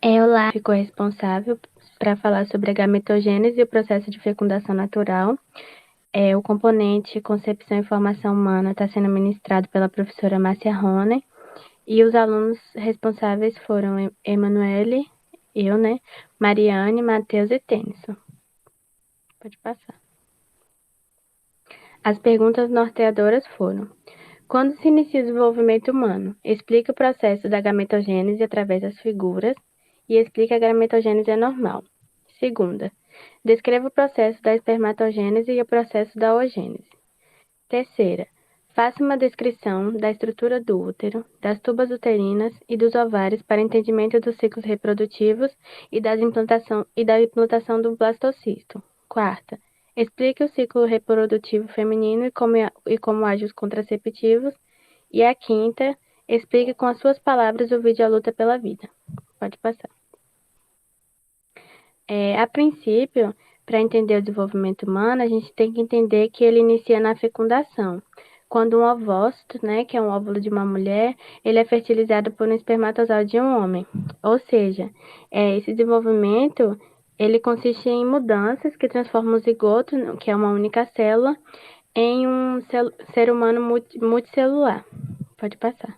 Ela ficou responsável para falar sobre a gametogênese e o processo de fecundação natural. O componente concepção e formação humana está sendo ministrado pela professora Márcia Rony, e os alunos responsáveis foram Emanuele, eu, né, Mariane, Matheus e Tennyson. Pode passar. As perguntas norteadoras foram: quando se inicia o desenvolvimento humano? Explica o processo da gametogênese através das figuras e explica a gametogênese normal. Segunda, descreva o processo da espermatogênese e o processo da oogênese. Terceira, faça uma descrição da estrutura do útero, das tubas uterinas e dos ovários para entendimento dos ciclos reprodutivos e da implantação do blastocisto. Quarta, explique o ciclo reprodutivo feminino e como age os contraceptivos. E a quinta, explique com as suas palavras o vídeo A Luta pela Vida. Pode passar. A princípio, para entender o desenvolvimento humano, a gente tem que entender que ele inicia na fecundação. Quando um ovócito, né, que é um óvulo de uma mulher, ele é fertilizado por um espermatozoide de um homem. Ou seja, esse desenvolvimento, ele consiste em mudanças que transformam o zigoto, que é uma única célula, em um ser humano multicelular. Pode passar.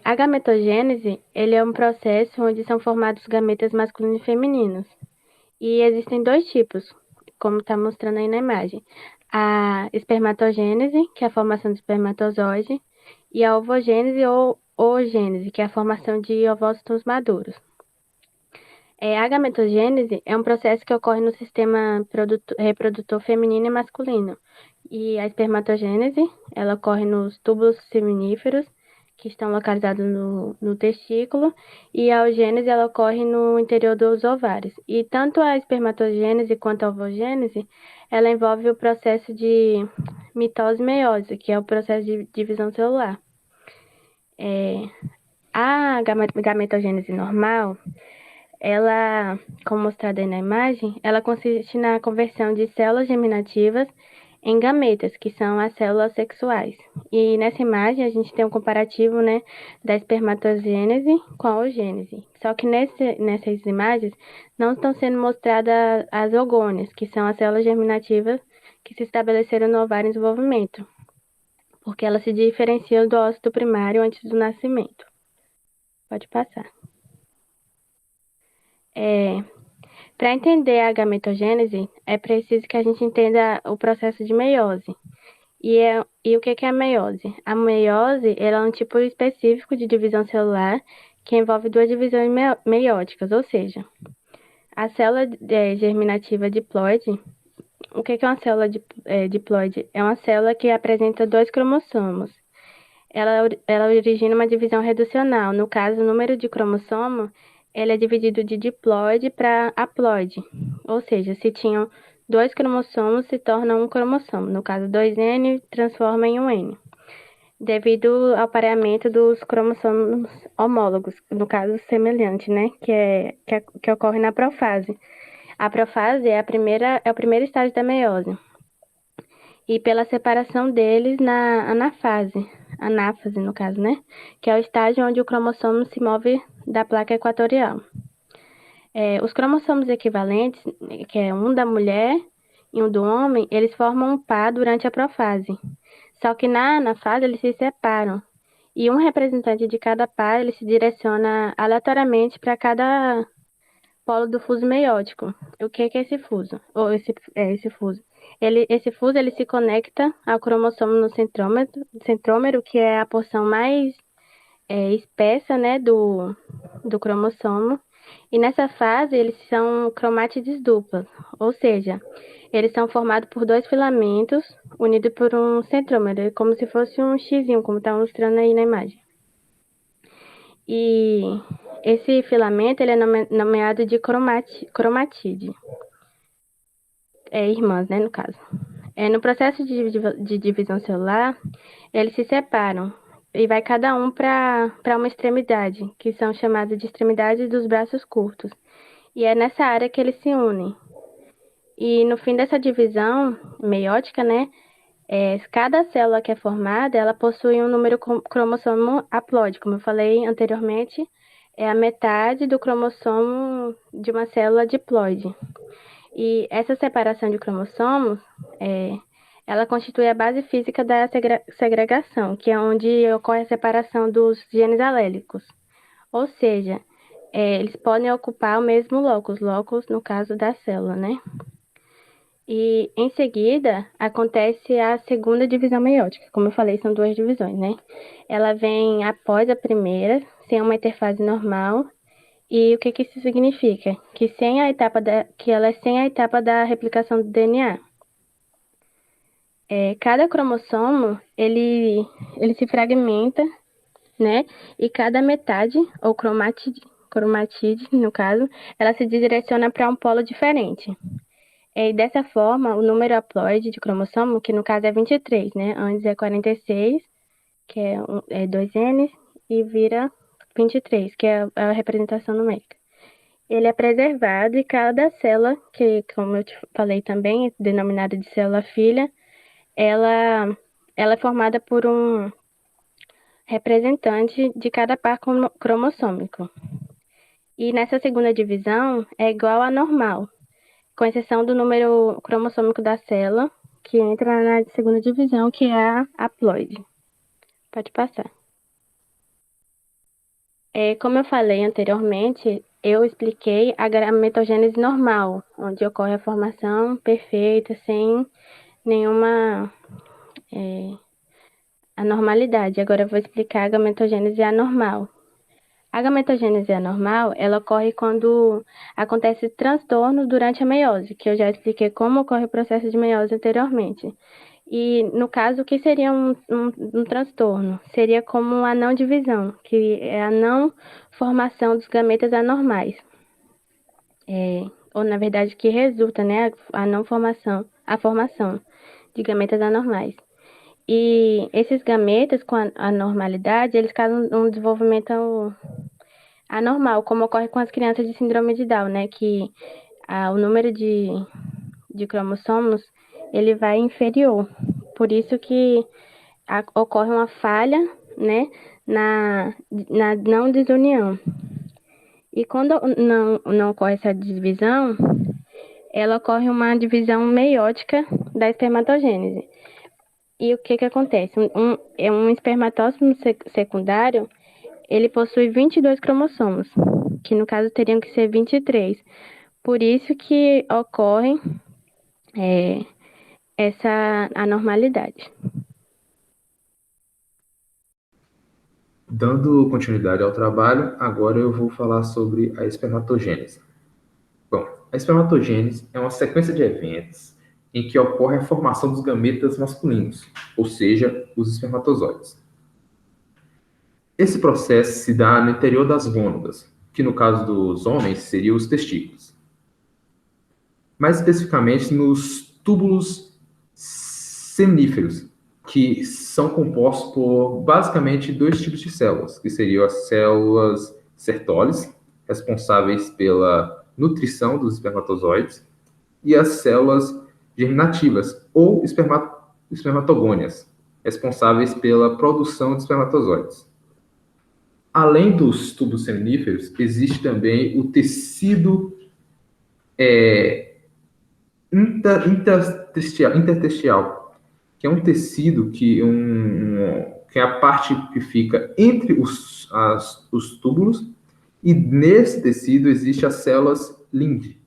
A gametogênese, ele é um processo onde são formados gametas masculinos e femininos. E existem dois tipos, como está mostrando aí na imagem. A espermatogênese, que é a formação de espermatozoide, e a ovogênese ou oogênese, que é a formação de ovócitos maduros. A gametogênese é um processo que ocorre no sistema reprodutor feminino e masculino. E a espermatogênese, ela ocorre nos túbulos seminíferos, que estão localizados no testículo, e a oogênese, ela ocorre no interior dos ovários. E tanto a espermatogênese quanto a ovogênese, ela envolve o processo de mitose e meiose, que é o processo de divisão celular. A gametogênese normal, ela, como mostrado aí na imagem, ela consiste na conversão de células germinativas em gametas, que são as células sexuais. E nessa imagem a gente tem um comparativo, né, da espermatogênese com a oogênese. Só que nessas imagens não estão sendo mostradas as ogônias, que são as células germinativas que se estabeleceram no ovário em desenvolvimento, porque elas se diferenciam do ócito primário antes do nascimento. Pode passar. Para entender a gametogênese, é preciso que a gente entenda o processo de meiose. E o que é a meiose? A meiose é um tipo específico de divisão celular que envolve duas divisões meióticas, ou seja, a célula germinativa diploide. O que é uma célula diploide? É uma célula que apresenta dois cromossomos. Ela origina uma divisão reducional. No caso, o número de cromossomo ele é dividido de diploide para haploide. Ou seja, se tinham dois cromossomos, se torna um cromossomo. No caso, 2N transforma em um N. Devido ao pareamento dos cromossomos homólogos, no caso semelhante, né? Que ocorre na profase. A profase é o primeiro estágio da meiose. E pela separação deles na anáfase no caso, né? Que é o estágio onde o cromossomo se move da placa equatorial. Os cromossomos equivalentes, que é um da mulher e um do homem, eles formam um par durante a profase. Só que na anafase eles se separam. E um representante de cada par, ele se direciona aleatoriamente para cada polo do fuso meiótico. O que é esse fuso? Esse fuso. Esse fuso ele se conecta ao cromossomo no centrômero, que é a porção mais espessa, né, do cromossomo. E nessa fase eles são cromátides duplas, ou seja, eles são formados por dois filamentos unidos por um centrômero, como se fosse um xizinho, como está mostrando aí na imagem. E esse filamento ele é nomeado de cromatide. Irmãs, né, no caso. No processo de divisão celular, eles se separam e vai cada um para uma extremidade, que são chamadas de extremidades dos braços curtos. E é nessa área que eles se unem. E no fim dessa divisão meiótica, né, Cada célula que é formada, ela possui um número cromossomo haploide, como eu falei anteriormente, é a metade do cromossomo de uma célula diploide. E essa separação de cromossomos, é, ela constitui a base física da segregação, que é onde ocorre a separação dos genes alélicos. Ou seja, eles podem ocupar o mesmo locus no caso da célula, né? E em seguida acontece a segunda divisão meiótica. Como eu falei, são duas divisões, né? Ela vem após a primeira, sem uma interfase normal. E o que isso significa? Que que ela é sem a etapa da replicação do DNA. Cada cromossomo ele se fragmenta, né? E cada metade ou cromatide, no caso, ela se direciona para um polo diferente. E dessa forma, o número haploide de cromossomo, que no caso é 23, né? Antes é 46, que é 2 N, e vira 23, que é a representação numérica. Ele é preservado e cada célula, que como eu te falei também, é denominada de célula filha, ela é formada por um representante de cada par cromossômico. E nessa segunda divisão é igual à normal, com exceção do número cromossômico da célula, que entra na segunda divisão, que é a haploide. Pode passar. Como eu falei anteriormente, eu expliquei a gametogênese normal, onde ocorre a formação perfeita, sem nenhuma anormalidade. Agora eu vou explicar a gametogênese anormal. A gametogênese anormal, ela ocorre quando acontece transtorno durante a meiose, que eu já expliquei como ocorre o processo de meiose anteriormente. E, no caso, o que seria um transtorno? Seria como a não divisão, que é a não formação dos gametas anormais. Ou, na verdade, que resulta, né, a formação de gametas anormais. E esses gametas com a anormalidade, eles causam um desenvolvimento anormal, como ocorre com as crianças de síndrome de Down, né, que o número de cromossomos, ele vai inferior. Por isso que ocorre uma falha, né, na não desunião. E quando não ocorre essa divisão, ela ocorre uma divisão meiótica da espermatogênese. E o que acontece? Um espermatócito secundário, ele possui 22 cromossomos, que no caso teriam que ser 23. Por isso que ocorre essa anormalidade. Dando continuidade ao trabalho, agora eu vou falar sobre a espermatogênese. Bom, a espermatogênese é uma sequência de eventos em que ocorre a formação dos gametas masculinos, ou seja, os espermatozoides. Esse processo se dá no interior das gônadas, que no caso dos homens seriam os testículos. Mais especificamente nos túbulos seminíferos, que são compostos por basicamente dois tipos de células, que seriam as células Sertoli, responsáveis pela nutrição dos espermatozoides, e as células germinativas, ou espermatogônias, responsáveis pela produção de espermatozoides. Além dos tubos seminíferos, existe também o tecido intertestial, que é um tecido que é a parte que fica entre os túbulos, e nesse tecido existem as células Lynch,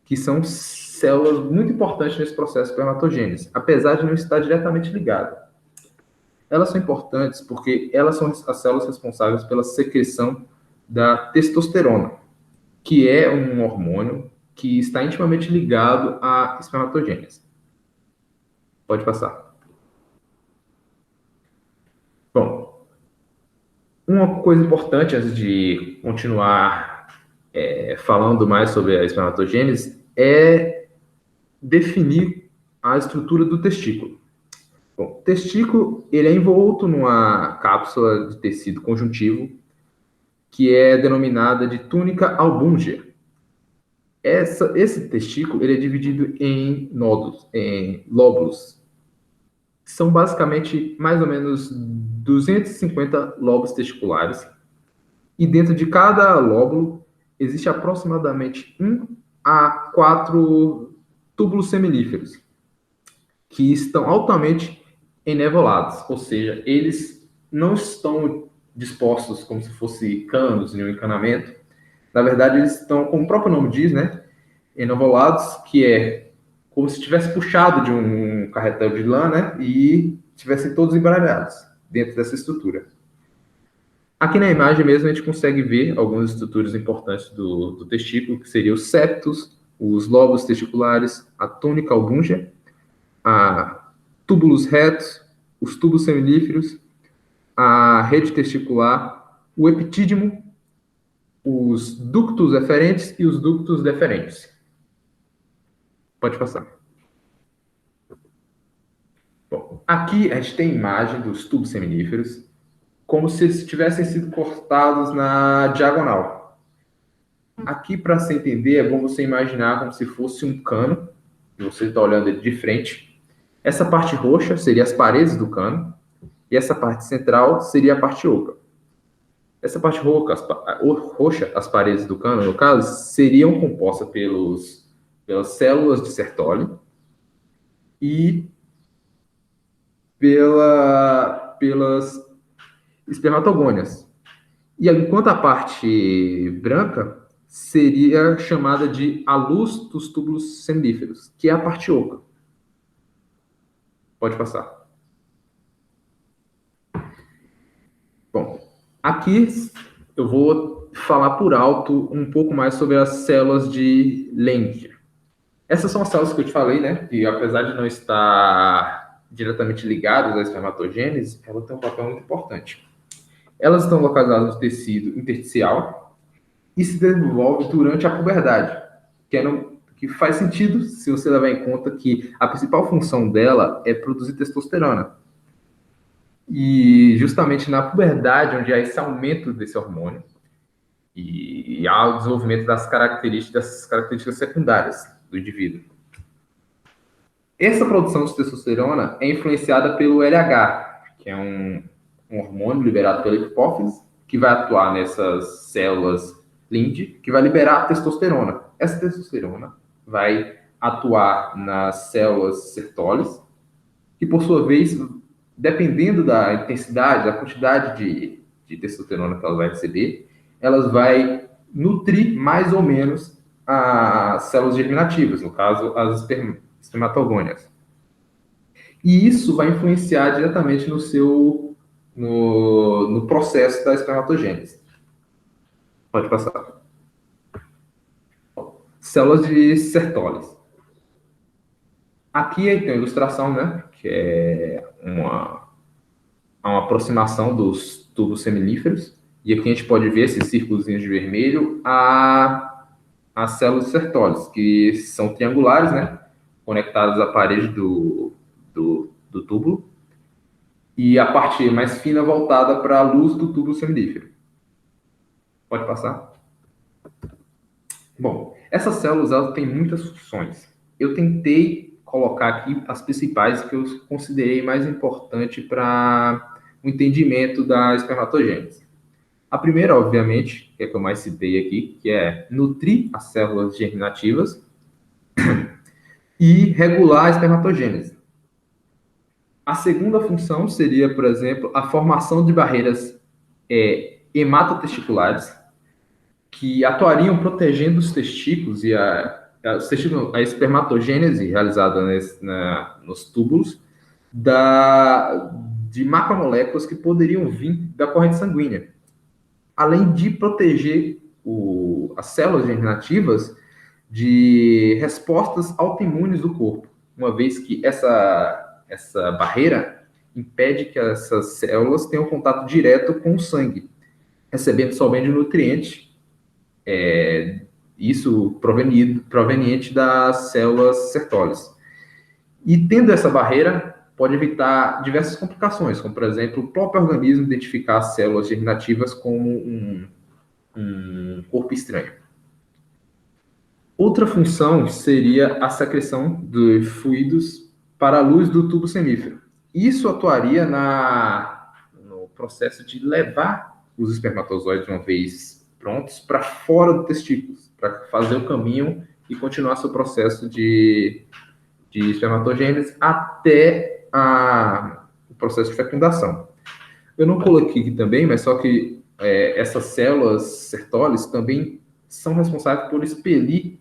que são células muito importantes nesse processo de espermatogênese, apesar de não estar diretamente ligada. Elas são importantes porque elas são as células responsáveis pela secreção da testosterona, que é um hormônio que está intimamente ligado à espermatogênese. Pode passar. Bom, uma coisa importante antes de continuar falando mais sobre a espermatogênese é definir a estrutura do testículo. Bom, o testículo ele é envolto numa cápsula de tecido conjuntivo que é denominada de túnica albúngea. Esse testículo ele é dividido em nódulos, em lóbulos. São basicamente mais ou menos 250 lobos testiculares, e dentro de cada lóbulo existe aproximadamente 1 a 4 túbulos semilíferos, que estão altamente enevolados, ou seja, eles não estão dispostos como se fossem canos em um encanamento. Na verdade, eles estão, como o próprio nome diz, né, enevolados, que é como se tivesse puxado de um carretel de lã, né, e tivessem todos embaralhados dentro dessa estrutura. Aqui na imagem mesmo a gente consegue ver algumas estruturas importantes do testículo, que seriam os septos, os lobos testiculares, a túnica albúngea, a túbulos retos, os tubos semilíferos, a rede testicular, o epitídimo, os ductos eferentes e os ductos deferentes. Pode passar. Bom, aqui a gente tem a imagem dos tubos seminíferos como se eles tivessem sido cortados na diagonal. Aqui, para se entender, é bom você imaginar como se fosse um cano, e você está olhando ele de frente. Essa parte roxa seria as paredes do cano, e essa parte central seria a parte oca. Essa parte roxa, as paredes do cano, no caso, seriam compostas pelas células de Sertoli e pelas espermatogônias. E enquanto a parte branca seria chamada de a luz dos túbulos semíferos, que é a parte oca. Pode passar. Bom, aqui eu vou falar por alto um pouco mais sobre as células de Lenk. Essas são as células que eu te falei, né? E apesar de não estar diretamente ligadas à espermatogênese, ela tem um papel muito importante. Elas estão localizadas no tecido intersticial e se desenvolvem durante a puberdade, que faz sentido se você levar em conta que a principal função dela é produzir testosterona. E justamente na puberdade, onde há esse aumento desse hormônio, e há o desenvolvimento das características secundárias do indivíduo. Essa produção de testosterona é influenciada pelo LH, que é um hormônio liberado pela hipófise, que vai atuar nessas células Lynch, que vai liberar a testosterona. Essa testosterona vai atuar nas células Sertolis, que por sua vez, dependendo da intensidade, da quantidade de testosterona que ela vai receber, elas vai nutrir mais ou menos as células germinativas, no caso, as espermatogônias. E isso vai influenciar diretamente no processo da espermatogênese. Pode passar. Células de Sertoli. Aqui tem a ilustração, né? Que é uma aproximação dos tubos semilíferos. E aqui a gente pode ver esses círculos de vermelho, as células de Sertoli, que são triangulares, né? Conectadas à parede do túbulo. E a parte mais fina voltada para a luz do tubo semilífero. Pode passar? Bom, essas células elas têm muitas funções. Eu tentei colocar aqui as principais que eu considerei mais importante para o entendimento da espermatogênese. A primeira, obviamente, que é a que eu mais citei aqui, que é nutrir as células germinativas e regular a espermatogênese. A segunda função seria, por exemplo, a formação de barreiras hematotesticulares, que atuariam protegendo os testículos e a espermatogênese realizada nos túbulos de macromoléculas que poderiam vir da corrente sanguínea, além de proteger as células germinativas de respostas autoimunes do corpo, uma vez que essa barreira impede que essas células tenham contato direto com o sangue, recebendo somente nutrientes, isso proveniente das células Sertolis. E tendo essa barreira, pode evitar diversas complicações, como, por exemplo, o próprio organismo identificar as células germinativas como um corpo estranho. Outra função seria a secreção de fluidos para a luz do tubo semífero. Isso atuaria no processo de levar os espermatozoides, uma vez prontos, para fora do testículo, para fazer o caminho e continuar seu processo de espermatogênese até o processo de fecundação. Eu não coloquei aqui também, mas só que essas células Sertoli também são responsáveis por expelir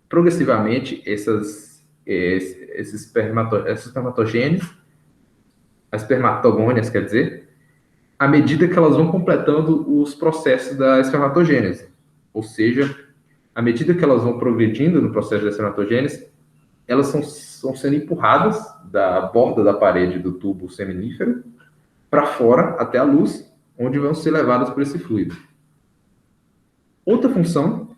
progressivamente esses espermatogênios, as espermatogônias, quer dizer, à medida que elas vão completando os processos da espermatogênese. Ou seja, à medida que elas vão progredindo no processo da espermatogênese, elas são sendo empurradas da borda da parede do tubo seminífero para fora até a luz, onde vão ser levadas por esse fluido. Outra função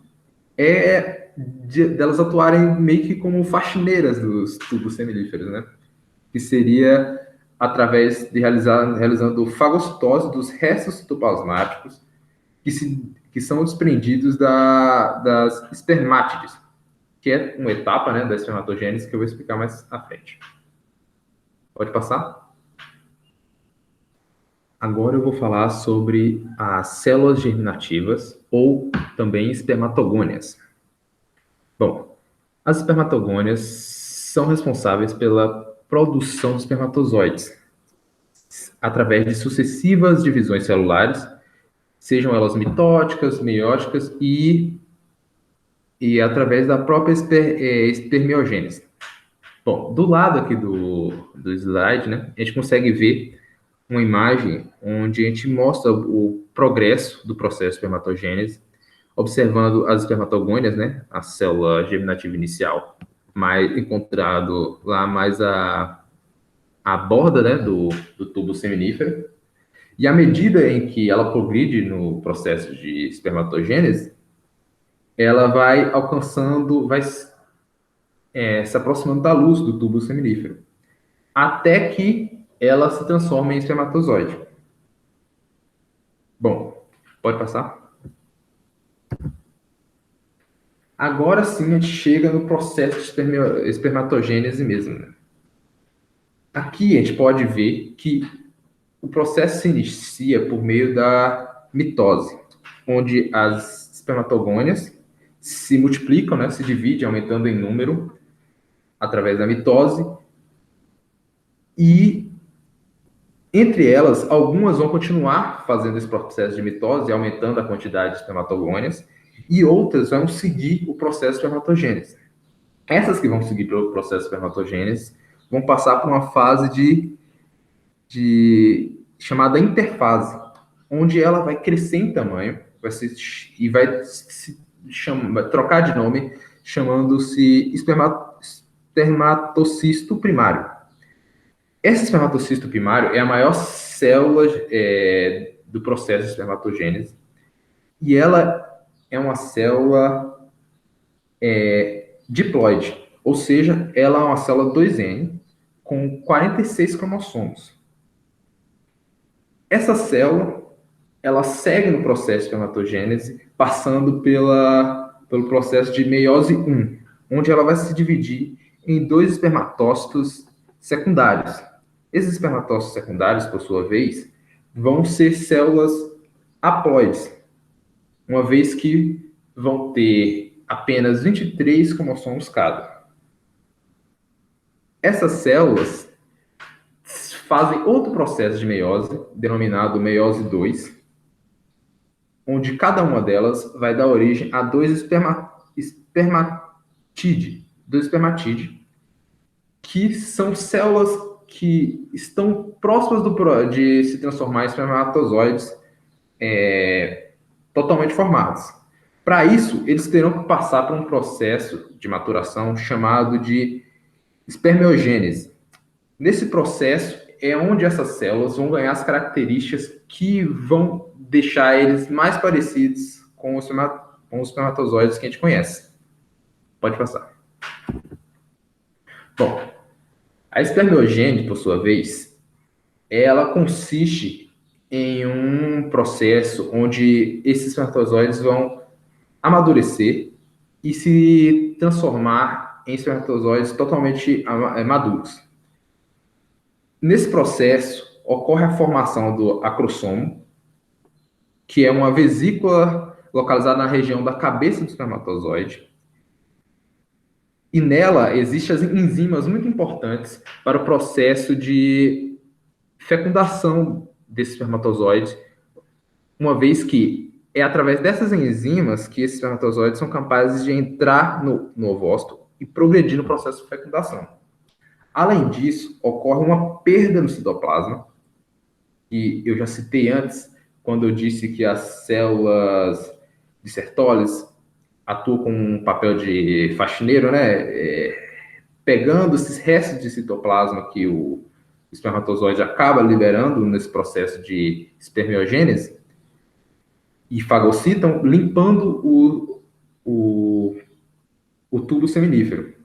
é delas atuarem meio que como faxineiras dos tubos seminíferos, né? Que seria através de realizando fagocitose dos restos citoplasmáticos que são desprendidos das espermátides, que é uma etapa, né, da espermatogênese que eu vou explicar mais à frente. Pode passar? Agora eu vou falar sobre as células germinativas, ou também espermatogônias. Bom, as espermatogônias são responsáveis pela produção de espermatozoides, através de sucessivas divisões celulares, sejam elas mitóticas, meióticas e através da própria espermiogênese. Bom, do lado aqui do slide, né, a gente consegue ver uma imagem onde a gente mostra o progresso do processo de espermatogênese, observando as espermatogônias, né, a célula germinativa inicial, mais encontrado lá mais a borda, né, do tubo seminífero, e à medida em que ela progride no processo de espermatogênese, ela vai alcançando, vai se aproximando da luz do tubo seminífero, até que ela se transforma em espermatozoide. Bom, pode passar? Agora sim a gente chega no processo de espermatogênese mesmo, né? Aqui a gente pode ver que o processo se inicia por meio da mitose, onde as espermatogônias se multiplicam, né, se dividem, aumentando em número através da mitose, e entre elas, algumas vão continuar fazendo esse processo de mitose, aumentando a quantidade de espermatogônias, e outras vão seguir o processo de espermatogênese. Essas que vão seguir pelo processo de espermatogênese vão passar por uma fase chamada interfase, onde ela vai crescer em tamanho e vai trocar de nome, chamando-se espermatocisto primário. Esse espermatocisto primário é a maior célula do processo de espermatogênese, e ela é uma célula diploide, ou seja, ela é uma célula 2N com 46 cromossomos. Essa célula, ela segue no processo de espermatogênese, passando pelo processo de meiose 1, onde ela vai se dividir em dois espermatócitos secundários. Esses espermatócitos secundários, por sua vez, vão ser células haploides, uma vez que vão ter apenas 23 cromossomos cada. Essas células fazem outro processo de meiose, denominado meiose 2, onde cada uma delas vai dar origem a dois espermatídeos, que são células que estão próximas de se transformar em espermatozoides totalmente formados. Para isso, eles terão que passar por um processo de maturação chamado de espermiogênese. Nesse processo é onde essas células vão ganhar as características que vão deixar eles mais parecidos com os espermatozoides que a gente conhece. Pode passar. Bom, a espermiogênese, por sua vez, ela consiste em um processo onde esses espermatozoides vão amadurecer e se transformar em espermatozoides totalmente maduros. Nesse processo, ocorre a formação do acrossomo, que é uma vesícula localizada na região da cabeça do espermatozoide. E nela existem as enzimas muito importantes para o processo de fecundação desse espermatozoide, uma vez que é através dessas enzimas que esses espermatozoides são capazes de entrar no ovócito e progredir no processo de fecundação. Além disso, ocorre uma perda no citoplasma, que eu já citei antes, quando eu disse que as células de Sertoli atuam com um papel de faxineiro, né? Pegando esses restos de citoplasma que o espermatozoide acaba liberando nesse processo de espermiogênese e fagocitam, limpando o, o tubo seminífero.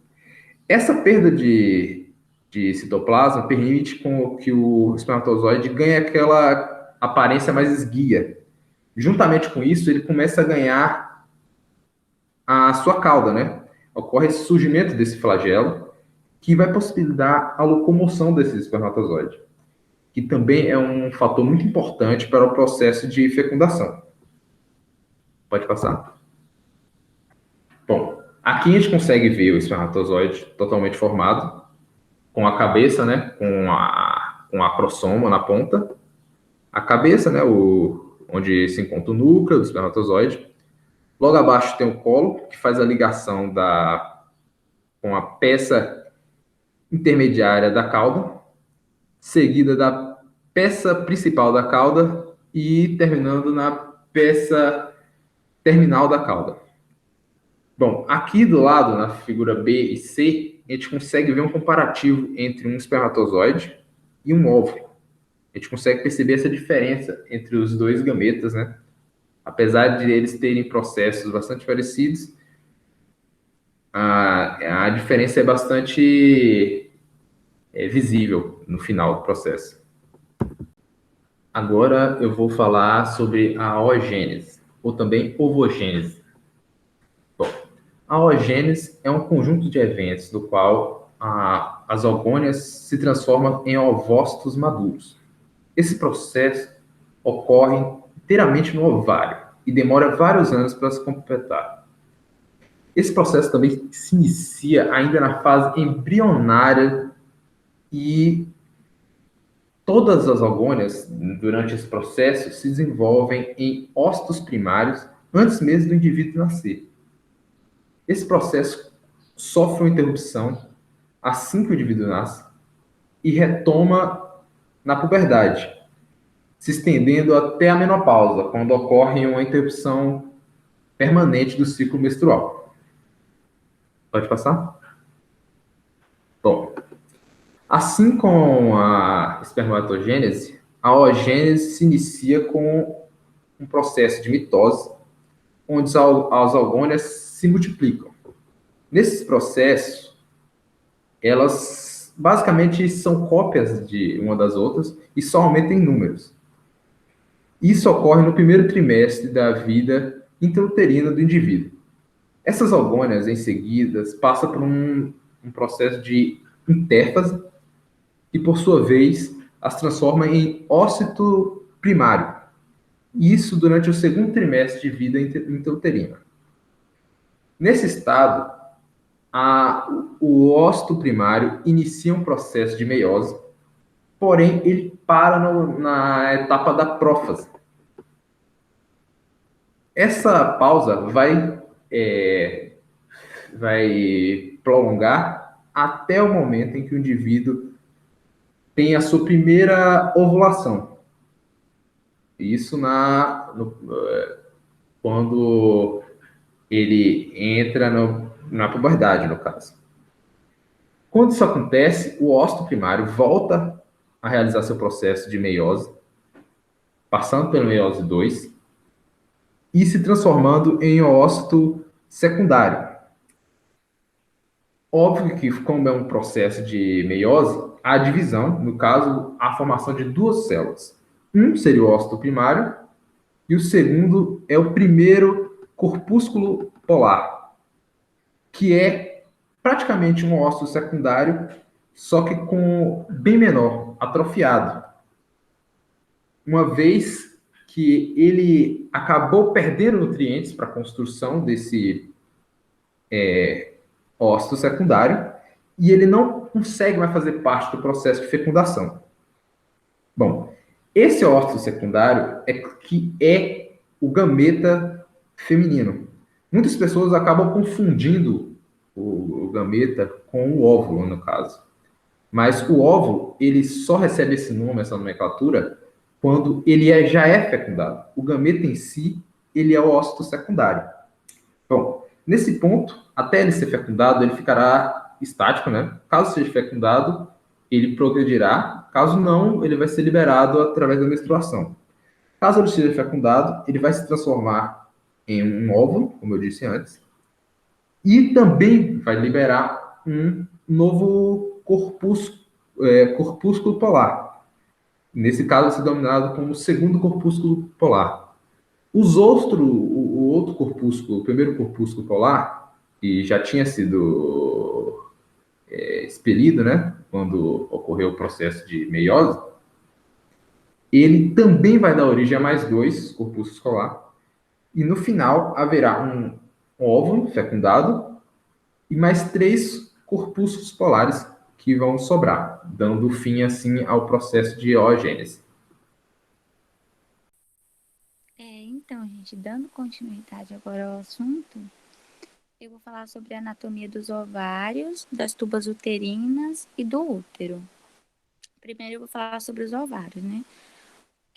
Essa perda de citoplasma permite com que o espermatozoide ganhe aquela aparência mais esguia. Juntamente com isso, ele começa a ganhar a sua cauda, né? Ocorre esse surgimento desse flagelo, que vai possibilitar a locomoção desse espermatozoide, que também é um fator muito importante para o processo de fecundação. Pode passar. Bom, aqui a gente consegue ver o espermatozoide totalmente formado, com a cabeça, né, com a acrossoma na ponta, a cabeça, né, onde se encontra o núcleo do espermatozoide. Logo abaixo tem o colo, que faz a ligação com a peça intermediária da cauda, seguida da peça principal da cauda e terminando na peça terminal da cauda. Bom, aqui do lado, na figura B e C, a gente consegue ver um comparativo entre um espermatozoide e um óvulo. A gente consegue perceber essa diferença entre os dois gametas, né? Apesar de eles terem processos bastante parecidos, a diferença é bastante visível no final do processo. Agora eu vou falar sobre a oogênese, ou também ovogênese. Bom, a oogênese é um conjunto de eventos do qual as ogônias se transformam em ovócitos maduros. Esse processo ocorre inteiramente no ovário e demora vários anos para se completar. Esse processo também se inicia ainda na fase embrionária e todas as ogônias, durante esse processo, se desenvolvem em ócitos primários antes mesmo do indivíduo nascer. Esse processo sofre uma interrupção assim que o indivíduo nasce e retoma na puberdade, se estendendo até a menopausa, quando ocorre uma interrupção permanente do ciclo menstrual. Pode passar? Bom, assim como a espermatogênese, a oogênese se inicia com um processo de mitose, onde as ogônias se multiplicam. Nesse processo, elas basicamente são cópias de uma das outras e só aumentam em números. Isso ocorre no primeiro trimestre da vida intrauterina do indivíduo. Essas ogônias, em seguida, passam por um processo de intérfase, que, por sua vez, as transforma em ócito primário. Isso durante o segundo trimestre de vida intrauterina. Nesse estado, o ócito primário inicia um processo de meiose, porém ele para na etapa da prófase. Essa pausa vai prolongar até o momento em que o indivíduo tem a sua primeira ovulação. Isso quando ele entra na puberdade, no caso. Quando isso acontece, o ócito primário volta a realizar seu processo de meiose, passando pela meiose 2, e se transformando em ócito secundário. Óbvio que, como é um processo de meiose, há divisão, no caso, a formação de duas células. Um seria o ócito primário, e o segundo é o primeiro corpúsculo polar, que é praticamente um ócito secundário só que com bem menor, atrofiado. Uma vez que ele acabou perdendo nutrientes para a construção desse ócito secundário e ele não consegue mais fazer parte do processo de fecundação. Bom, esse ócito secundário é que é o gameta feminino. Muitas pessoas acabam confundindo o gameta com o óvulo, no caso. Mas o óvulo, ele só recebe esse nome, essa nomenclatura, quando ele já é fecundado. O gameta em si, ele é o ócito secundário. Bom, nesse ponto, até ele ser fecundado, ele ficará estático, né? Caso seja fecundado, ele progredirá. Caso não, ele vai ser liberado através da menstruação. Caso ele seja fecundado, ele vai se transformar em um óvulo, como eu disse antes, e também vai liberar um novo corpúsculo polar. Nesse caso, vai ser denominado como segundo corpúsculo polar. O outro corpúsculo, o primeiro corpúsculo polar, que já tinha sido expelido, né, quando ocorreu o processo de meiose, ele também vai dar origem a mais dois corpúsculos polar, e no final haverá um óvulo fecundado e mais três corpúsculos polares que vão sobrar, dando fim assim ao processo de oogênese. Então, gente, dando continuidade agora ao assunto, eu vou falar sobre a anatomia dos ovários, das tubas uterinas e do útero. Primeiro eu vou falar sobre os ovários, né?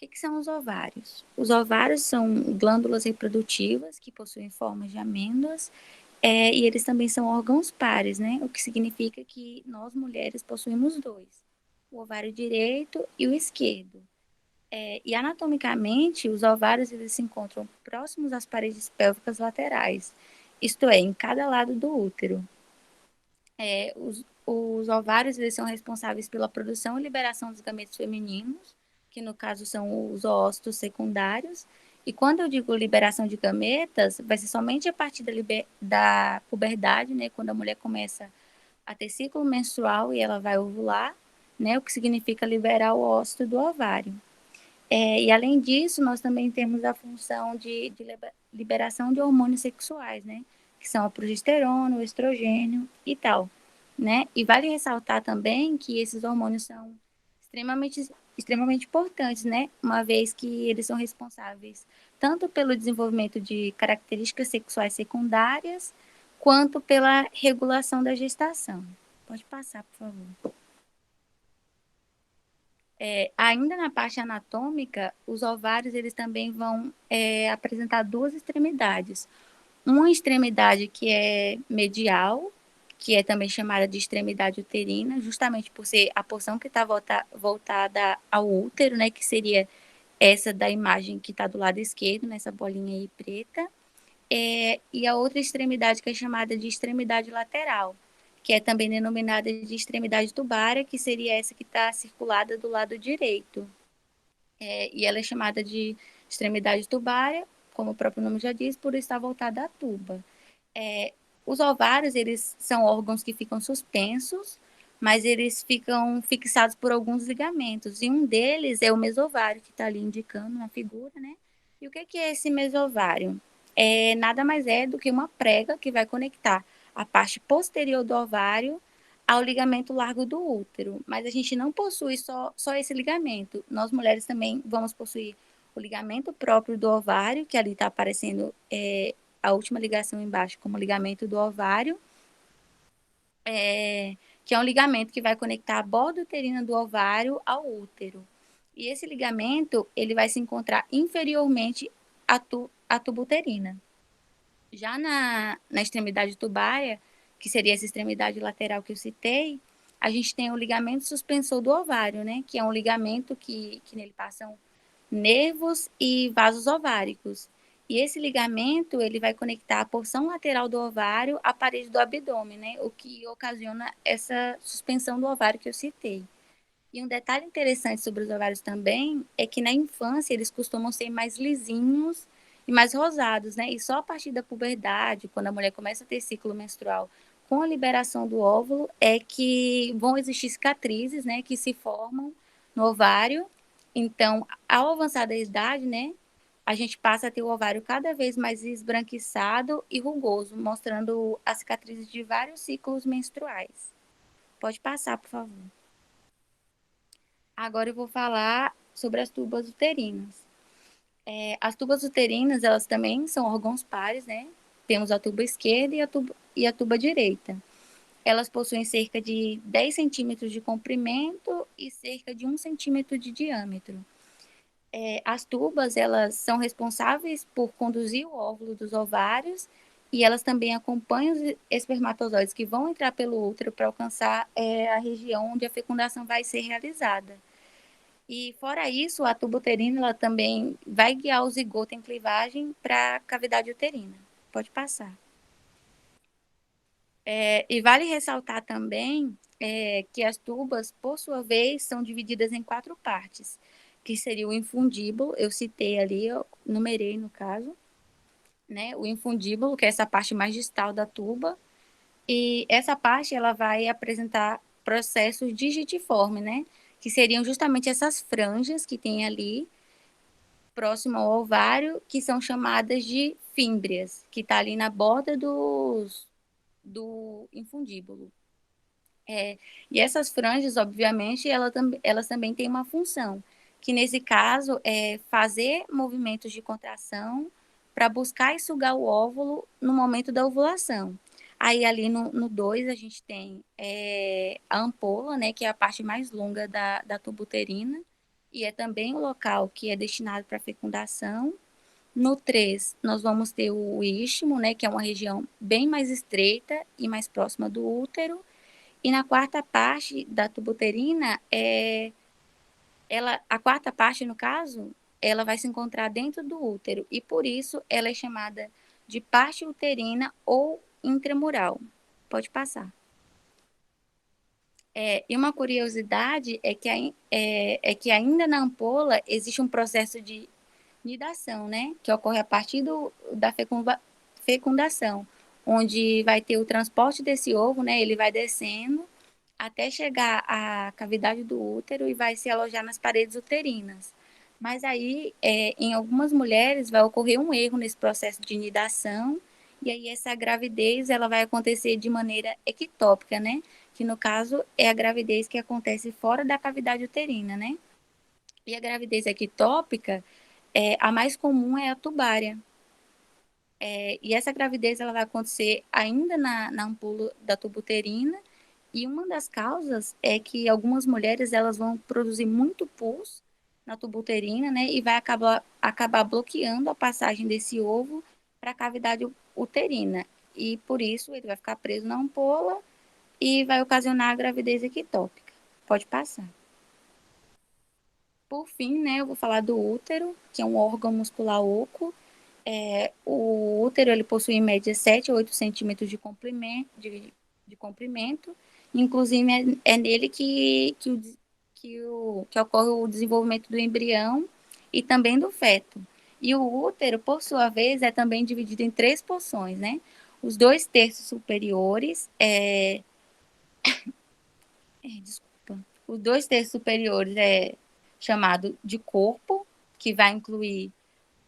O que são os ovários? Os ovários são glândulas reprodutivas que possuem formas de amêndoas e eles também são órgãos pares, né? O que significa que nós mulheres possuímos dois, o ovário direito e o esquerdo. E anatomicamente, os ovários eles se encontram próximos às paredes pélvicas laterais, isto é, em cada lado do útero. Os ovários eles são responsáveis pela produção e liberação dos gametos femininos, que no caso são os oócitos secundários. E quando eu digo liberação de gametas, vai ser somente a partir da puberdade, né, quando a mulher começa a ter ciclo menstrual e ela vai ovular, né, o que significa liberar o ócito do ovário. E além disso, nós também temos a função de liberação de hormônios sexuais, né? Que são a progesterona, o estrogênio e tal, né? E vale ressaltar também que esses hormônios são extremamente importantes, né? Uma vez que eles são responsáveis tanto pelo desenvolvimento de características sexuais secundárias, quanto pela regulação da gestação. Pode passar, por favor. Ainda na parte anatômica, os ovários eles também vão apresentar duas extremidades. Uma extremidade que é medial, que é também chamada de extremidade uterina, justamente por ser a porção que está voltada ao útero, né, que seria essa da imagem que está do lado esquerdo, nessa bolinha aí preta. E a outra extremidade que é chamada de extremidade lateral, que é também denominada de extremidade tubária, que seria essa que está circulada do lado direito. E ela é chamada de extremidade tubária, como o próprio nome já diz, por estar voltada à tuba. Os ovários, eles são órgãos que ficam suspensos, mas eles ficam fixados por alguns ligamentos, e um deles é o mesovário, que está ali indicando na figura, né? E o que é esse mesovário? Nada mais é do que uma prega que vai conectar a parte posterior do ovário ao ligamento largo do útero. Mas a gente não possui só esse ligamento. Nós mulheres também vamos possuir o ligamento próprio do ovário, que ali está aparecendo a última ligação embaixo como ligamento do ovário, que é um ligamento que vai conectar a borda uterina do ovário ao útero. E esse ligamento ele vai se encontrar inferiormente à tuba uterina. Já na extremidade tubária, que seria essa extremidade lateral que eu citei, a gente tem o ligamento suspensor do ovário, né? Que é um ligamento que nele passam nervos e vasos ováricos. E esse ligamento, ele vai conectar a porção lateral do ovário à parede do abdômen, né? O que ocasiona essa suspensão do ovário que eu citei. E um detalhe interessante sobre os ovários também é que na infância eles costumam ser mais lisinhos e mais rosados, né? E só a partir da puberdade, quando a mulher começa a ter ciclo menstrual com a liberação do óvulo é que vão existir cicatrizes, né, que se formam no ovário. Então, ao avançar da idade, né, a gente passa a ter o ovário cada vez mais esbranquiçado e rugoso, mostrando as cicatrizes de vários ciclos menstruais. Pode passar, por favor. Agora eu vou falar sobre as tubas uterinas. As tubas uterinas, elas também são órgãos pares, né? Temos a tuba esquerda e a tuba direita. Elas possuem cerca de 10 centímetros de comprimento e cerca de 1 centímetro de diâmetro. As tubas, elas são responsáveis por conduzir o óvulo dos ovários e elas também acompanham os espermatozoides que vão entrar pelo útero para alcançar a região onde a fecundação vai ser realizada. E fora isso, a tuba uterina ela também vai guiar o zigoto em clivagem para a cavidade uterina. Pode passar. E vale ressaltar também que as tubas, por sua vez, são divididas em 4 partes, que seria o infundíbulo, eu citei ali, eu numerei no caso, né? O infundíbulo, que é essa parte mais distal da tuba, e essa parte ela vai apresentar processos digitiformes, né? Que seriam justamente essas franjas que tem ali, próximo ao ovário, que são chamadas de fímbrias, que está ali na borda do infundíbulo. E essas franjas, obviamente, elas também têm uma função, que nesse caso é fazer movimentos de contração para buscar e sugar o óvulo no momento da ovulação. Aí ali no 2 a gente tem a ampola, né, que é a parte mais longa da tuba uterina, e é também o local que é destinado para fecundação. No 3, nós vamos ter o istmo, né, que é uma região bem mais estreita e mais próxima do útero. E na quarta parte da tuba uterina, a quarta parte, no caso, ela vai se encontrar dentro do útero. E por isso ela é chamada de parte uterina ou intramural. Pode passar. E uma curiosidade é que ainda na ampola existe um processo de nidação, né? Que ocorre a partir da fecundação, onde vai ter o transporte desse ovo, né? Ele vai descendo até chegar à cavidade do útero e vai se alojar nas paredes uterinas. Mas aí, em algumas mulheres, vai ocorrer um erro nesse processo de nidação, e aí essa gravidez ela vai acontecer de maneira ectópica, né? Que no caso é a gravidez que acontece fora da cavidade uterina, né? E a gravidez ectópica, a mais comum é a tubária. E essa gravidez ela vai acontecer ainda na ampola da tuba uterina, e uma das causas é que algumas mulheres elas vão produzir muito pus na tuba uterina, né? E vai acabar bloqueando a passagem desse ovo para a cavidade uterina. E por isso ele vai ficar preso na ampola e vai ocasionar a gravidez ectópica. Pode passar. Por fim, né, eu vou falar do útero, que é um órgão muscular oco. O útero ele possui em média 7 a 8 centímetros de comprimento. Inclusive, é nele que ocorre o desenvolvimento do embrião e também do feto. E o útero, por sua vez, é também dividido em 3 porções, né? Os 2/3 superiores desculpa. Os 2/3 superiores é chamado de corpo, que vai incluir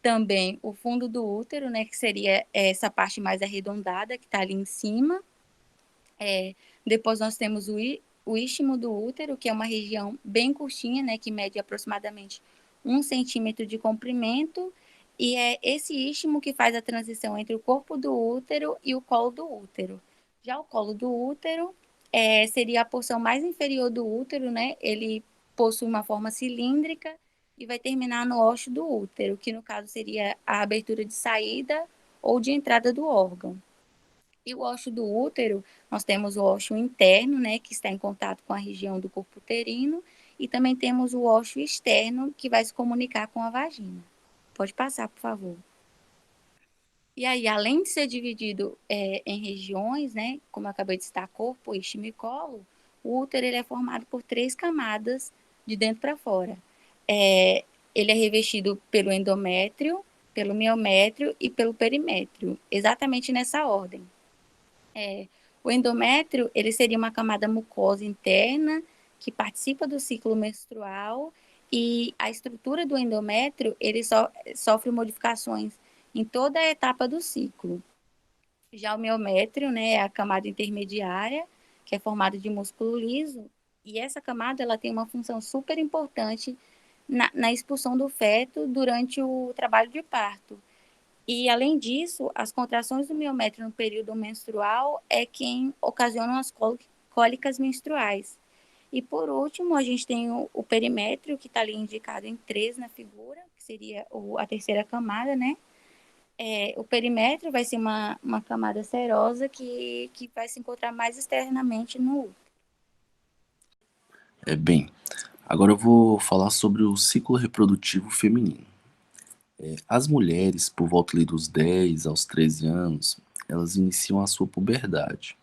também o fundo do útero, né, que seria essa parte mais arredondada que está ali em cima. Depois nós temos o istmo do útero, que é uma região bem curtinha, né, que mede aproximadamente 1 centímetro de comprimento, e é esse istmo que faz a transição entre o corpo do útero e o colo do útero. Já o colo do útero seria a porção mais inferior do útero, né? Ele possui uma forma cilíndrica e vai terminar no ósseo do útero, que no caso seria a abertura de saída ou de entrada do órgão. E o ósseo do útero, nós temos o ósseo interno, né, que está em contato com a região do corpo uterino, e também temos o ósseo externo, que vai se comunicar com a vagina. Pode passar, por favor. E aí, além de ser dividido em regiões, né, como eu acabei de citar, corpo, istmo e colo, o útero ele é formado por 3 camadas de dentro para fora. Ele é revestido pelo endométrio, pelo miométrio e pelo perimétrio, exatamente nessa ordem. O endométrio, ele seria uma camada mucosa interna que participa do ciclo menstrual e a estrutura do endométrio, ele sofre modificações em toda a etapa do ciclo. Já o miométrio, né, é a camada intermediária, que é formada de músculo liso, e essa camada ela tem uma função super importante na expulsão do feto durante o trabalho de parto. E, além disso, as contrações do miométrio no período menstrual é quem ocasionam as cólicas menstruais. E, por último, a gente tem o perimétrio, que está ali indicado em 3 na figura, que seria a terceira camada, né? O perimétrio vai ser uma camada serosa que vai se encontrar mais externamente no útero. Bem, agora eu vou falar sobre o ciclo reprodutivo feminino. As mulheres, por volta ali dos 10 aos 13 anos, elas iniciam a sua puberdade.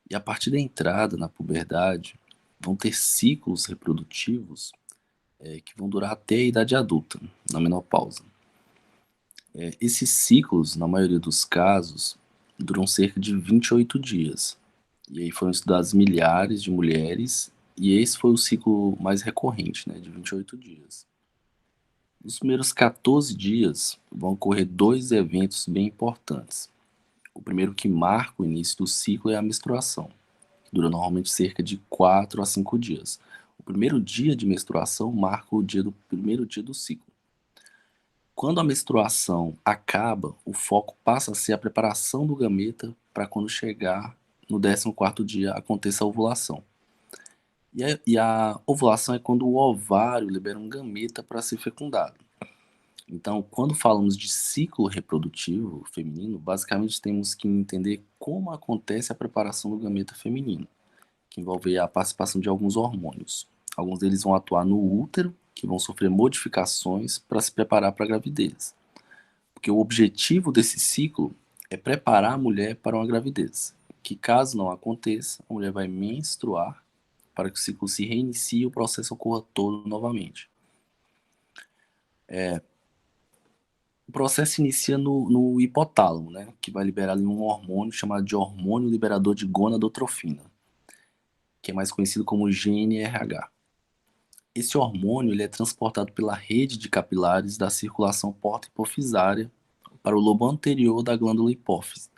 E a partir da entrada na puberdade, vão ter ciclos reprodutivos que vão durar até a idade adulta, na menopausa. Esses ciclos, na maioria dos casos, duram cerca de 28 dias. E aí foram estudadas milhares de mulheres, e esse foi o ciclo mais recorrente, né, de 28 dias. Nos primeiros 14 dias, vão ocorrer 2 eventos bem importantes. O primeiro que marca o início do ciclo é a menstruação, que dura normalmente cerca de 4 a 5 dias. O primeiro dia de menstruação marca o primeiro dia do ciclo. Quando a menstruação acaba, o foco passa a ser a preparação do gameta para quando chegar no 14º dia aconteça a ovulação. E a ovulação é quando o ovário libera um gameta para ser fecundado. Então, quando falamos de ciclo reprodutivo feminino, basicamente temos que entender como acontece a preparação do gameta feminino, que envolve a participação de alguns hormônios. Alguns deles vão atuar no útero, que vão sofrer modificações para se preparar para a gravidez. Porque o objetivo desse ciclo é preparar a mulher para uma gravidez, que caso não aconteça, a mulher vai menstruar para que o ciclo se reinicie e o processo ocorra todo novamente. O processo inicia no hipotálamo, né, que vai liberar ali um hormônio chamado de hormônio liberador de gonadotrofina, que é mais conhecido como GnRH. Esse hormônio ele é transportado pela rede de capilares da circulação porta-hipofisária para o lobo anterior da glândula hipófise.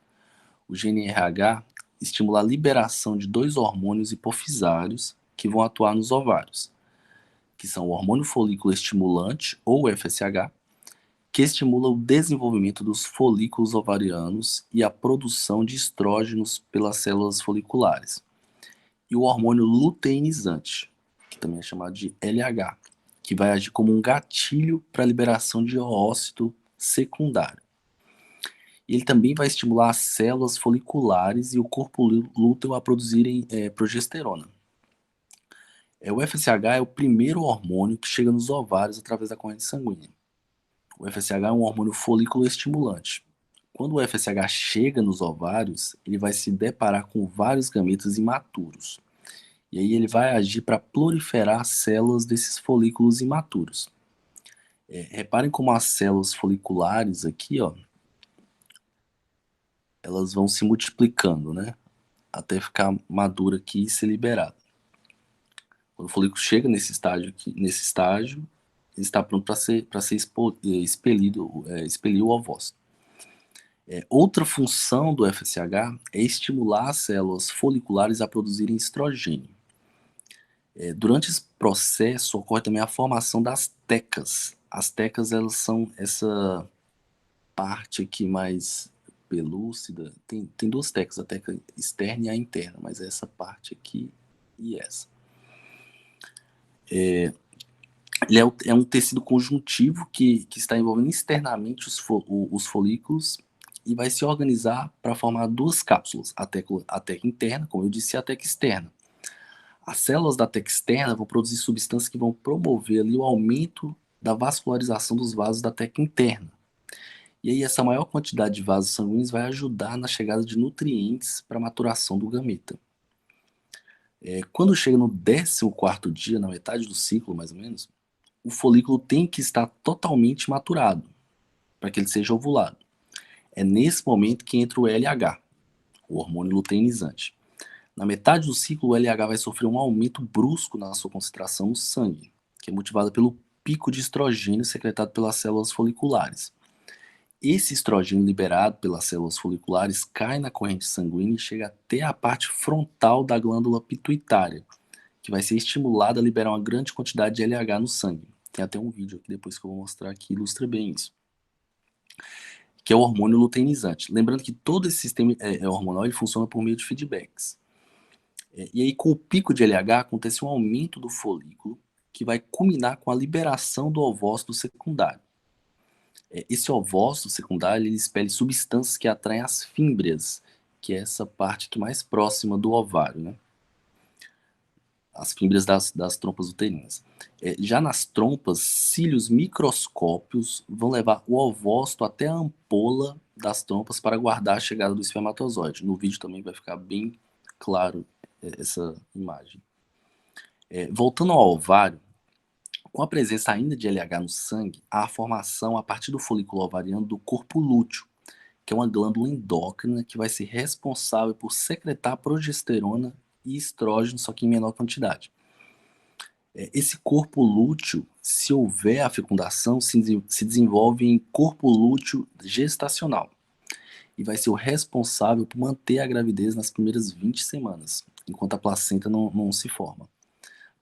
O GnRH estimula a liberação de 2 hormônios hipofisários que vão atuar nos ovários, que são o hormônio folículo estimulante, ou FSH, que estimula o desenvolvimento dos folículos ovarianos e a produção de estrógenos pelas células foliculares. E o hormônio luteinizante, que também é chamado de LH, que vai agir como um gatilho para a liberação de oócito secundário. E ele também vai estimular as células foliculares e o corpo lúteo a produzirem progesterona. O FSH é o primeiro hormônio que chega nos ovários através da corrente sanguínea. O FSH é um hormônio folículo estimulante. Quando o FSH chega nos ovários, ele vai se deparar com vários gametas imaturos. E aí ele vai agir para proliferar as células desses folículos imaturos. Reparem como as células foliculares aqui, ó, elas vão se multiplicando, né? Até ficar madura aqui e ser liberada. Quando o folículo chega nesse estágio, ele está pronto para ser expelir o ovócito. Outra função do FSH é estimular as células foliculares a produzirem estrogênio. Durante esse processo ocorre também a formação das tecas. As tecas, elas são essa parte aqui mais pelúcida. Tem 2 tecas, a teca externa e a interna, mas é essa parte aqui e essa. Ele é um tecido conjuntivo que está envolvendo externamente os folículos e vai se organizar para formar 2 cápsulas, a teca interna, como eu disse, e a teca externa. As células da teca externa vão produzir substâncias que vão promover ali o aumento da vascularização dos vasos da teca interna. E aí essa maior quantidade de vasos sanguíneos vai ajudar na chegada de nutrientes para a maturação do gameta. Quando chega no 14º dia, na metade do ciclo mais ou menos, o folículo tem que estar totalmente maturado para que ele seja ovulado. É nesse momento que entra o LH, o hormônio luteinizante. Na metade do ciclo, o LH vai sofrer um aumento brusco na sua concentração no sangue, que é motivado pelo pico de estrogênio secretado pelas células foliculares. Esse estrogênio liberado pelas células foliculares cai na corrente sanguínea e chega até a parte frontal da glândula pituitária, que vai ser estimulada a liberar uma grande quantidade de LH no sangue. Tem até um vídeo aqui depois que eu vou mostrar que ilustra bem isso. Que é o hormônio luteinizante. Lembrando que todo esse sistema hormonal ele funciona por meio de feedbacks. E aí, com o pico de LH, acontece um aumento do folículo, que vai culminar com a liberação do ovócito secundário. Esse ovócito secundário ele expele substâncias que atraem as fímbrias, que é essa parte que mais próxima do ovário, né? As fímbrias das trompas uterinas. Já nas trompas, cílios microscópios vão levar o ovócito até a ampola das trompas para guardar a chegada do espermatozoide. No vídeo também vai ficar bem claro essa imagem. Voltando ao ovário, com a presença ainda de LH no sangue, há a formação a partir do folículo ovariano do corpo lúteo, que é uma glândula endócrina que vai ser responsável por secretar progesterona e estrógeno, só que em menor quantidade. Esse corpo lúteo, se houver a fecundação, se desenvolve em corpo lúteo gestacional e vai ser o responsável por manter a gravidez nas primeiras 20 semanas, enquanto a placenta não se forma.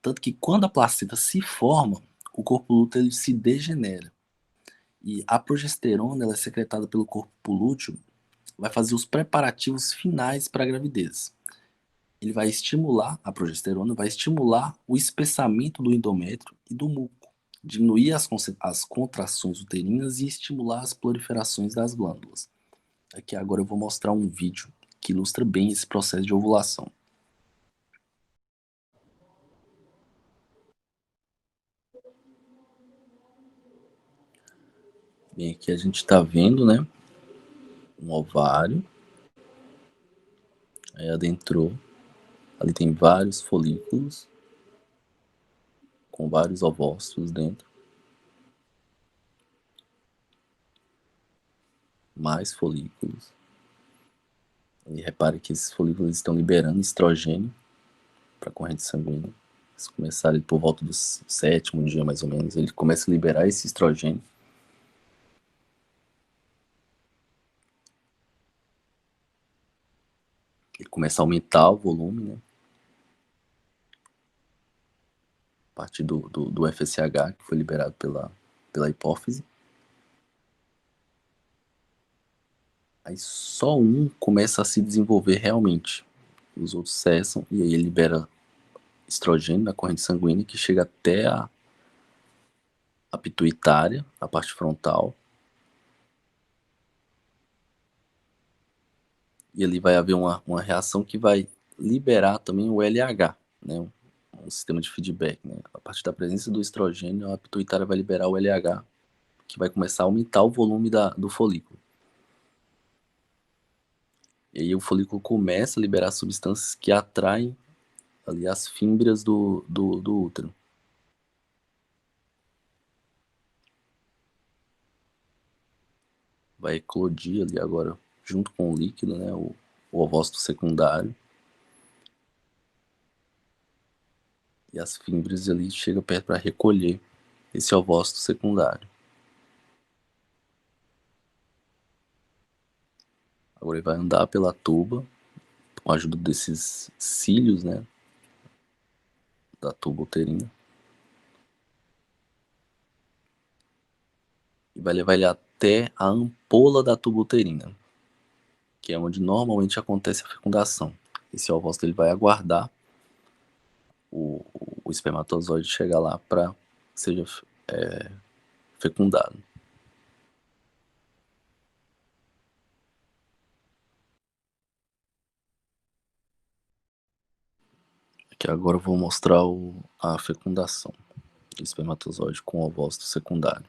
Tanto que quando a placenta se forma, o corpo lúteo ele se degenera. E a progesterona ela é secretada pelo corpo lúteo, vai fazer os preparativos finais para a gravidez. Ele vai estimular, a progesterona vai estimular o espessamento do endométrio e do muco, diminuir as contrações uterinas e estimular as proliferações das glândulas. Aqui agora eu vou mostrar um vídeo que ilustra bem esse processo de ovulação. Bem, aqui a gente está vendo, né, um ovário, aí adentrou, ali tem vários folículos, com vários ovócitos dentro, mais folículos, e repare que esses folículos estão liberando estrogênio para a corrente sanguínea. Se começar ali por volta do 7º dia, mais ou menos, ele começa a liberar esse estrogênio. Ele começa a aumentar o volume, né? A partir do FSH, que foi liberado pela hipófise. Aí só um começa a se desenvolver realmente. Os outros cessam e aí ele libera estrogênio na corrente sanguínea que chega até a pituitária, a parte frontal. E ali vai haver uma reação que vai liberar também o LH, né? Um sistema de feedback, né? A partir da presença do estrogênio, a pituitária vai liberar o LH, que vai começar a aumentar o volume do folículo. E aí o folículo começa a liberar substâncias que atraem ali as fímbrias do útero. Vai eclodir ali agora, junto com o líquido, né, o ovócito secundário. E as fímbrias ali chegam perto para recolher esse ovócito secundário. Agora ele vai andar pela tuba, com a ajuda desses cílios, né, da tuba uterina. E vai levar ele até a ampola da tuba uterina, que é onde normalmente acontece a fecundação. Esse ovócito ele vai aguardar o espermatozoide chegar lá para seja fecundado. Aqui agora eu vou mostrar a fecundação do espermatozoide com o ovócito secundário.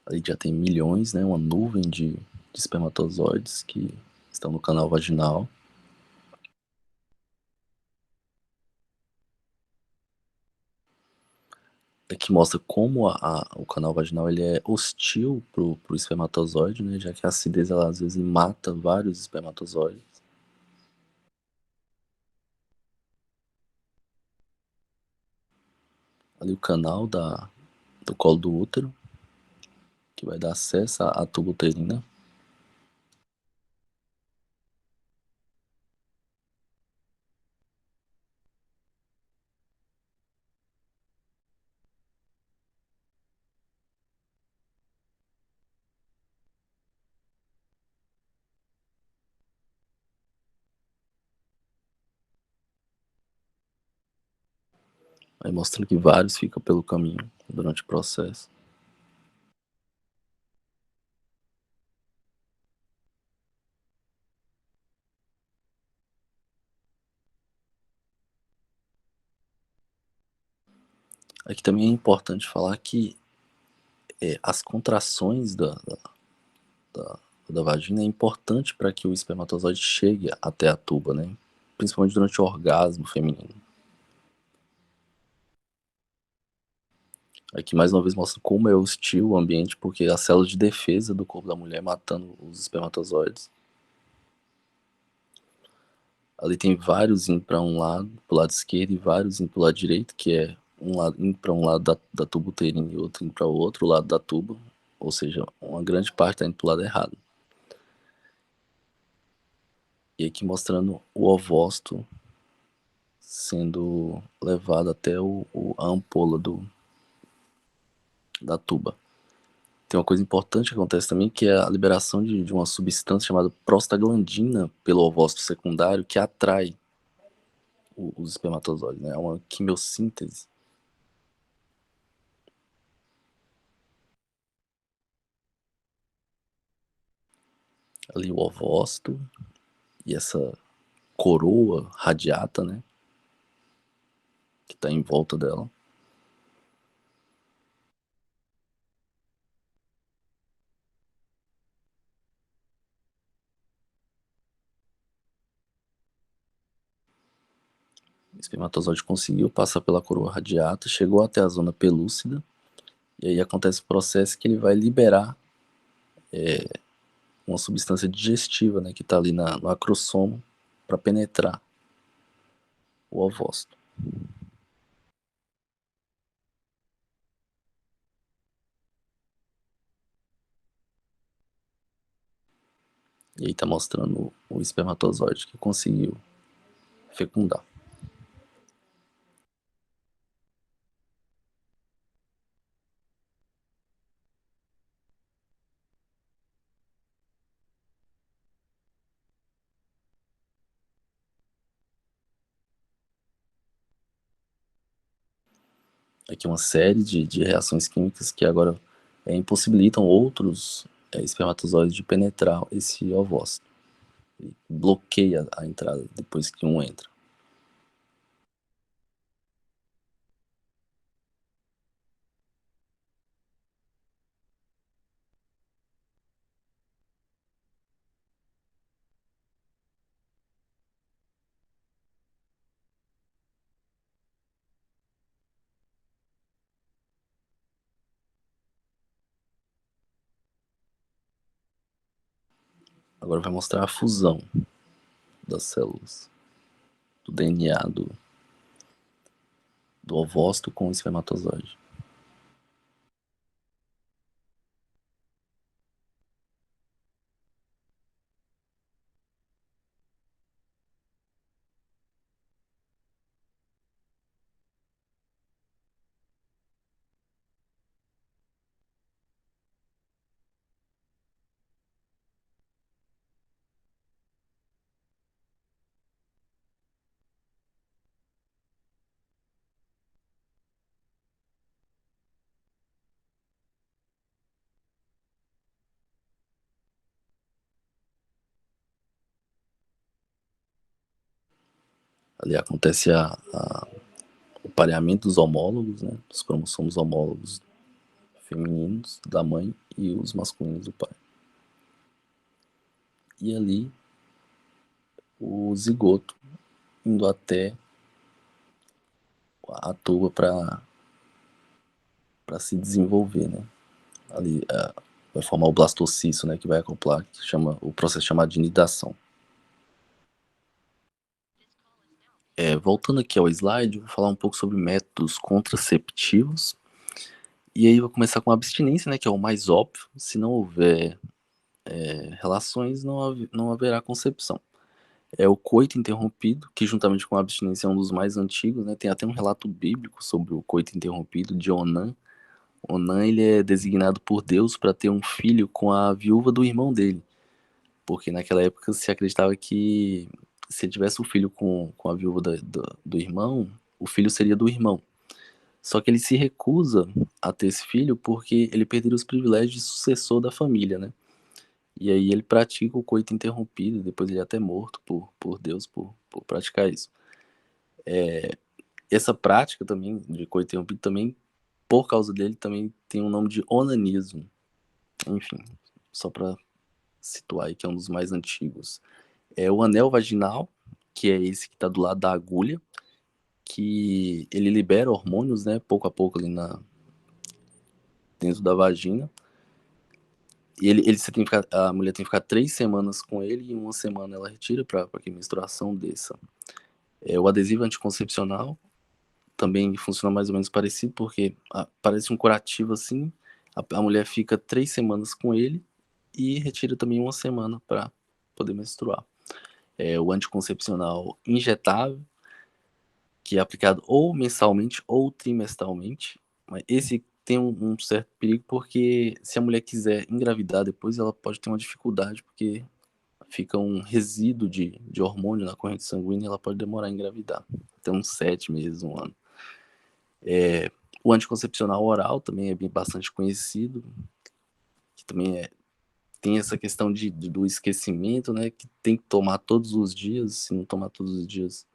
Ali já tem milhões, né, uma nuvem de espermatozoides que estão no canal vaginal. que mostra como o canal vaginal ele é hostil pro espermatozoide, né? Já que a acidez ela às vezes mata vários espermatozoides. Ali o canal do colo do útero, que vai dar acesso à tuba uterina. Aí mostrando que vários ficam pelo caminho durante o processo. Aqui também é importante falar que as contrações da, da vagina é importante para que o espermatozoide chegue até a tuba, né? Principalmente durante o orgasmo feminino. Aqui mais uma vez mostra como é hostil o ambiente, porque as células de defesa do corpo da mulher matando os espermatozoides. Ali tem vários indo para um lado, pro lado esquerdo, e vários indo pro lado direito, que é um lado indo para um lado da tuba uterina e outro indo para o outro lado da tuba. Ou seja, uma grande parte está indo pro lado errado. E aqui mostrando o ovócito sendo levado até a ampola da tuba. Tem uma coisa importante que acontece também, que é a liberação de uma substância chamada prostaglandina pelo ovócito secundário, que atrai os espermatozoides, né? É uma quimiossíntese. Ali o ovócito e essa coroa radiata, né? Que está em volta dela. O espermatozoide conseguiu passar pela coroa radiata, chegou até a zona pelúcida, e aí acontece o processo que ele vai liberar uma substância digestiva, né, que está ali no acrossomo, para penetrar o ovócito. E aí está mostrando o espermatozoide que conseguiu fecundar. Aqui uma série de reações químicas que agora impossibilitam outros espermatozoides de penetrar esse ovócito. E bloqueia a entrada depois que um entra. Agora vai mostrar a fusão das células do DNA do ovócito com o espermatozoide. Ali acontece o pareamento dos homólogos, né, dos cromossomos homólogos femininos da mãe e os masculinos do pai. E ali o zigoto indo até a tuba para para se desenvolver, né? Ali vai formar o blastocisto, né, que vai acoplar, que chama o processo chamado de nidação. Voltando aqui ao slide, vou falar um pouco sobre métodos contraceptivos. E aí vou começar com a abstinência, né, que é o mais óbvio. Se não houver relações, não haverá concepção. É o coito interrompido, que juntamente com a abstinência é um dos mais antigos, né? Tem até um relato bíblico sobre o coito interrompido de Onã. Onã, ele é designado por Deus para ter um filho com a viúva do irmão dele, porque naquela época se acreditava que se ele tivesse um filho com a viúva do irmão, o filho seria do irmão. Só que ele se recusa a ter esse filho porque ele perderia os privilégios de sucessor da família, né? E aí ele pratica o coito interrompido, depois ele é até morto por Deus por praticar isso. Essa prática também de coito interrompido também, por causa dele, também tem o nome de onanismo. Enfim, só para situar aí que é um dos mais antigos. É o anel vaginal, que é esse que está do lado da agulha, que ele libera hormônios, né, pouco a pouco ali dentro da vagina. E a mulher tem que ficar 3 semanas com ele e 1 semana ela retira para que a menstruação desça. O adesivo anticoncepcional também funciona mais ou menos parecido, porque parece um curativo assim, a mulher fica 3 semanas com ele e retira também 1 semana para poder menstruar. O anticoncepcional injetável, que é aplicado ou mensalmente ou trimestralmente, mas esse tem um certo perigo, porque se a mulher quiser engravidar depois, ela pode ter uma dificuldade, porque fica um resíduo de hormônio na corrente sanguínea e ela pode demorar a engravidar, até uns 7 meses, 1 ano. O anticoncepcional oral também é bastante conhecido, que também tem essa questão do esquecimento, né, que tem que tomar todos os dias, se não tomar todos os dias,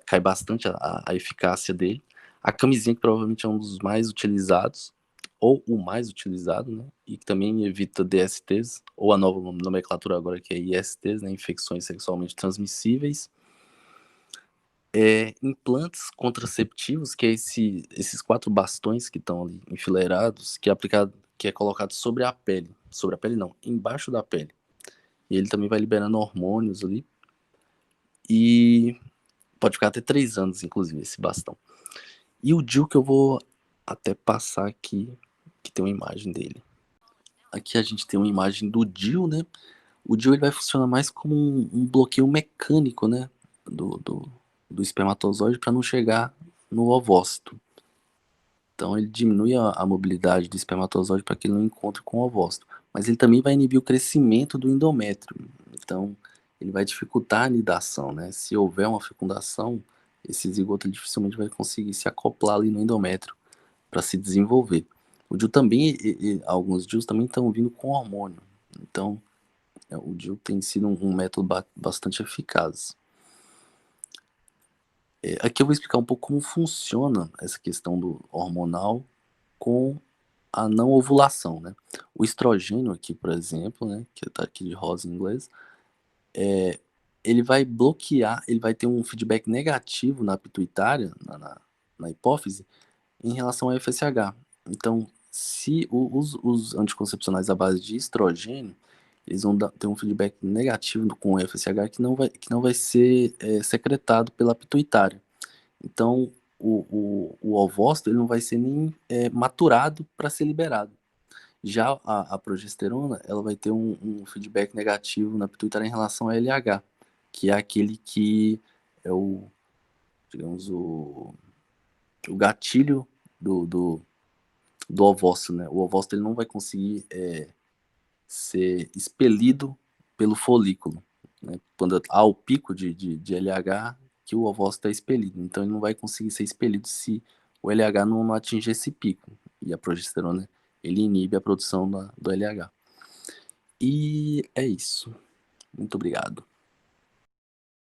cai bastante a eficácia dele. A camisinha, que provavelmente é um dos mais utilizados, ou o mais utilizado, né, e que também evita DSTs, ou a nova nomenclatura agora que é ISTs, né, infecções sexualmente transmissíveis. Implantes contraceptivos, que é esses 4 bastões que estão ali enfileirados, que é colocado sobre a pele não, embaixo da pele, e ele também vai liberando hormônios ali, e pode ficar até 3 anos, inclusive, esse bastão. E o DIU, que eu vou até passar aqui, que tem uma imagem dele. Aqui a gente tem uma imagem do DIU, né? O DIU, ele vai funcionar mais como um bloqueio mecânico, né? Do espermatozoide para não chegar no ovócito. Então ele diminui a mobilidade do espermatozoide para que ele não encontre com o ovócito. Mas ele também vai inibir o crescimento do endométrio. Então ele vai dificultar a anidação, né? Se houver uma fecundação, esse zigoto dificilmente vai conseguir se acoplar ali no endométrio para se desenvolver. O DIU também, alguns DIUs também estão vindo com hormônio. Então o DIU tem sido um método bastante eficaz. Aqui eu vou explicar um pouco como funciona essa questão do hormonal com a não ovulação, né? O estrogênio aqui, por exemplo, né, que está aqui de rosa em inglês, ele vai bloquear, ele vai ter um feedback negativo na pituitária, na hipófise, em relação ao FSH. Então, se os anticoncepcionais à base de estrogênio, eles vão ter um feedback negativo com o FSH que não vai ser secretado pela pituitária. Então, o ovócito ele não vai ser nem maturado para ser liberado. Já a progesterona, ela vai ter um feedback negativo na pituitária em relação ao LH, que é aquele que é digamos, o gatilho do ovócito, né? O ovócito ele não vai conseguir ser expelido pelo folículo, né? Quando há o pico de LH, que o ovócito é expelido. Então ele não vai conseguir ser expelido se o LH não atingir esse pico. E a progesterona, ele inibe a produção do LH. E é isso. Muito obrigado.